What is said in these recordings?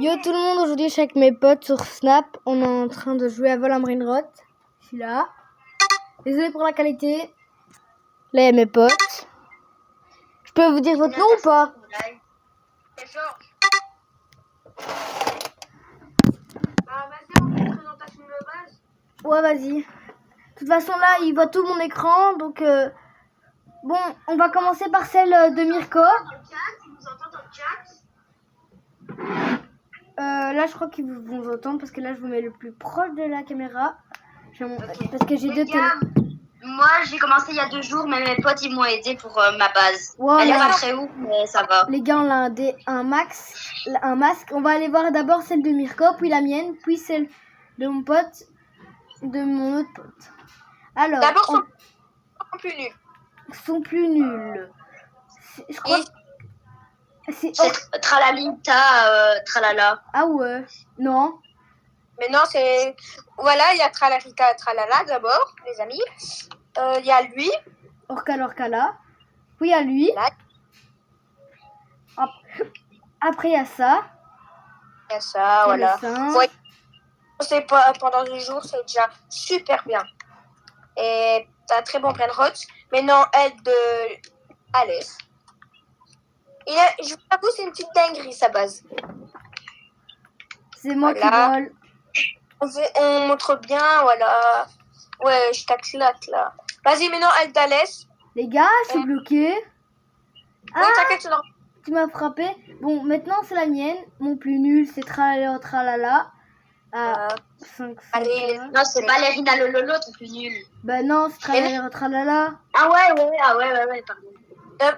Yo tout le monde, aujourd'hui je suis avec mes potes sur Snap. On est en train de jouer à Vol en Brainrot. Je suis là. Désolé pour la qualité. Là il y a mes potes. Je peux vous dire votre nom ou pas? Ouais, vas-y. De toute façon là il voit tout mon écran. Donc bon, on va commencer par celle de Mirko. Là je crois qu'ils vont vous entendre parce que là je vous mets le plus proche de la caméra. Parce que j'ai deux téléphones. Moi j'ai commencé il y a 2 jours, mais mes potes ils m'ont aidé pour ma base. Ouais, elle est pas très haut, mais ça va. Les gars, on a un masque. On va aller voir d'abord celle de Mirko, puis la mienne, puis celle de mon pote, de mon autre pote. Alors, d'abord sont plus nuls. Sont plus nuls. Je crois. C'est Tralalita, Tralala. Ah ouais, non. Mais non, c'est... Voilà, il y a Tralalita, Tralala d'abord, les amis. Il y a lui. Orcala. Puis il y a lui. Là. Après, il y a ça. Il y a ça, voilà. Ouais, c'est pas, pendant 2 jours, c'est déjà super bien. Et t'as un très bon brainrot. Mais non, elle de Alice. Je vous avoue, c'est une petite dinguerie, sa base. C'est moi qui vole. On montre bien, voilà. Ouais, je t'acclate là. Vas-y, maintenant, elle d'Alice. Les gars, je suis bloqué. Ah, t'inquiète, tu m'as frappé. Bon, maintenant, c'est la mienne. Mon plus nul, c'est Tralala. À 5. Allez, non, c'est Ballerina Lololo, ton plus nul. Bah non, c'est Tralala. Ah ouais, pardon.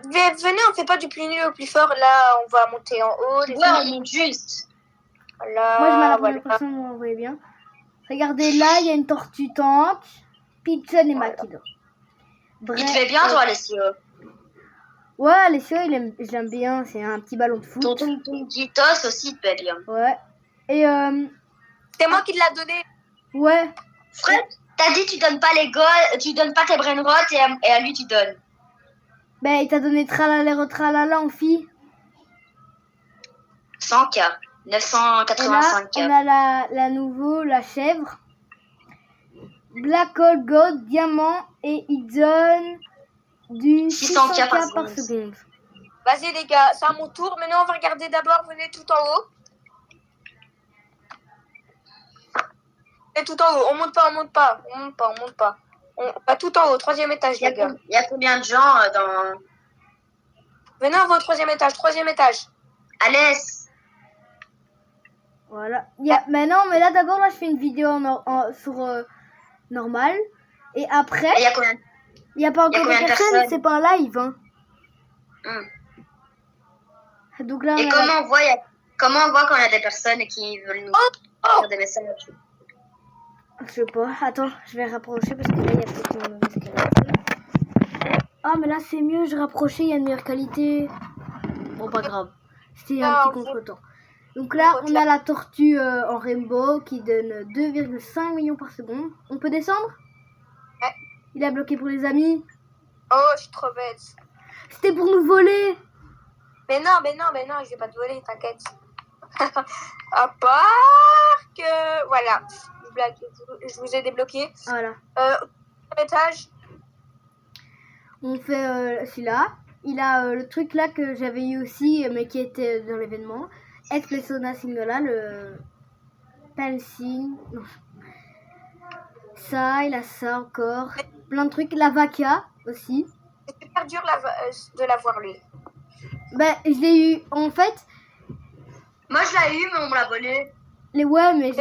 Venez, on fait pas du plus nul au plus fort. Là, on va monter en haut. On monte juste. Voilà, moi, je mets la première personne, vous voyez bien. Regardez, là, il y a une tortue tank, Pitson et Makido. Il te fait bien, toi, Alessio? Ouais, Alessio, je l'aime bien. C'est un petit ballon de foot. Ton Gitos aussi, il te fait bien. Ouais. Et c'est moi qui te l'ai donné. Ouais. Fred, t'as dit tu donnes pas les goals, tu donnes pas tes brainrots et à lui tu donnes. Ben, il t'a donné tralala en fille. 100K. 985K. Et là, on a la nouveau, la chèvre. Black Gold, Gold, Diamant. Et il donne du 600K par seconde. Vas-y les gars, c'est à mon tour. Maintenant, on va regarder d'abord. Venez tout en haut. Et tout en haut. On monte pas. On va tout en haut. 3e étage, les gars. Il y a combien de gens dans... Venez, on va au 3e étage. 3e étage. Alès. Voilà. Mais non, mais là d'abord, là je fais une vidéo sur normal. Et après, il y a pas encore de personnes, c'est pas un live. Hein. Donc là, et comment on voit quand il y a des personnes qui veulent nous faire des messages? Je sais pas. Attends, je vais rapprocher parce que là il y a peut-être une mauvaise qualité. Ah mais là c'est mieux, je rapprochais, il y a une meilleure qualité. Bon pas grave. C'était un petit contretemps. Donc là, on a la tortue en rainbow qui donne 2,5 millions par seconde. On peut descendre? Ouais. Il a bloqué pour les amis. Oh, je suis trop bête. C'était pour nous voler. Mais non, je vais pas te voler, t'inquiète. À part que... Voilà. Je vous ai débloqué. Voilà. Étage. On fait celui-là. Il a le truc là que j'avais eu aussi, mais qui était dans l'événement. Explosona Signola, le Pensing. Ça, il a ça encore. Plein de trucs. La Vaca aussi. C'est super dur de l'avoir lui. Ben, je l'ai eu. En fait. Moi, je l'ai eu, mais on me l'a volé. Ouais, mais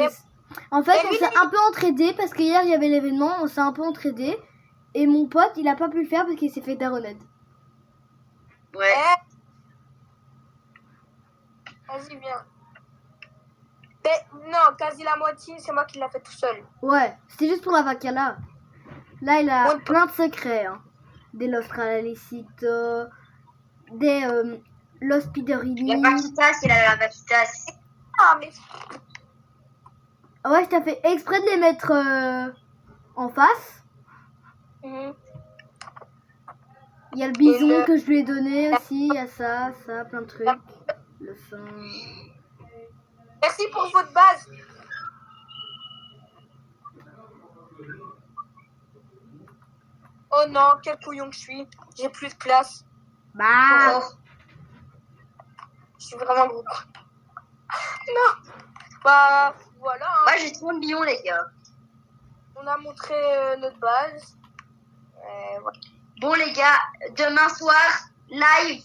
en fait, on s'est un peu entraidé parce qu'hier, il y avait l'événement. On s'est un peu entraidé. Et mon pote, il a pas pu le faire parce qu'il s'est fait daronette. Ouais. Vas-y, viens. Mais non, quasi la moitié, c'est moi qui l'a fait tout seul. Ouais, c'était juste pour la vaca là. Là, il a plein de secrets. Hein. Des Lostralicito, des Lospiderini. La vaquitas, il a la vaquitas. Ah, mais... Ouais, je t'ai fait exprès de les mettre en face. Il y a le bison que je lui ai donné aussi, il y a ça, plein de trucs. Le son. Merci pour votre base. Oh non, quel couillon que je suis. J'ai plus de place. Bah, Oh. Je suis vraiment gros. Non. Bah, voilà. Hein. Moi, j'ai 30 millions, les gars. On a montré notre base. Voilà. Bon, les gars, demain soir, live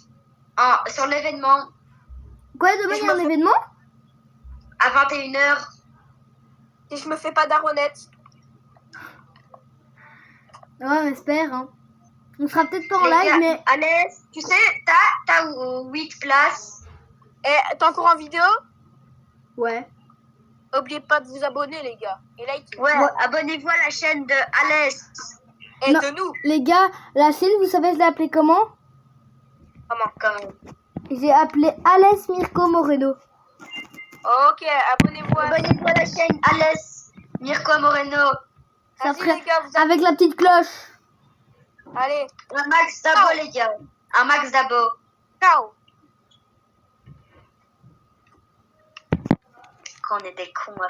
sur l'événement quoi, demain il y a un événement? à 21h. Si je me fais pas d'aronnette. Ouais, on espère. Hein. On sera peut-être pas en Les live, gars, mais. Alès, tu sais, t'as 8 places. Et t'es encore en vidéo? Ouais. N'oubliez pas de vous abonner, les gars. Et likez. Ouais, Ouais. abonnez-vous à la chaîne de Alès. Et Non. de nous. Les gars, la chaîne, vous savez, je l'ai appelée comment? Comment? Comme... J'ai appelé Alès Mirko Moreno. Ok, abonnez-vous à... Abonnez-vous à la chaîne Alès Mirko Moreno. Ça Vas-y, ferait les gars, vous avec la petite cloche. Allez, Un max d'abos, les gars. Un max d'abos. ciao. Qu'on est des cons à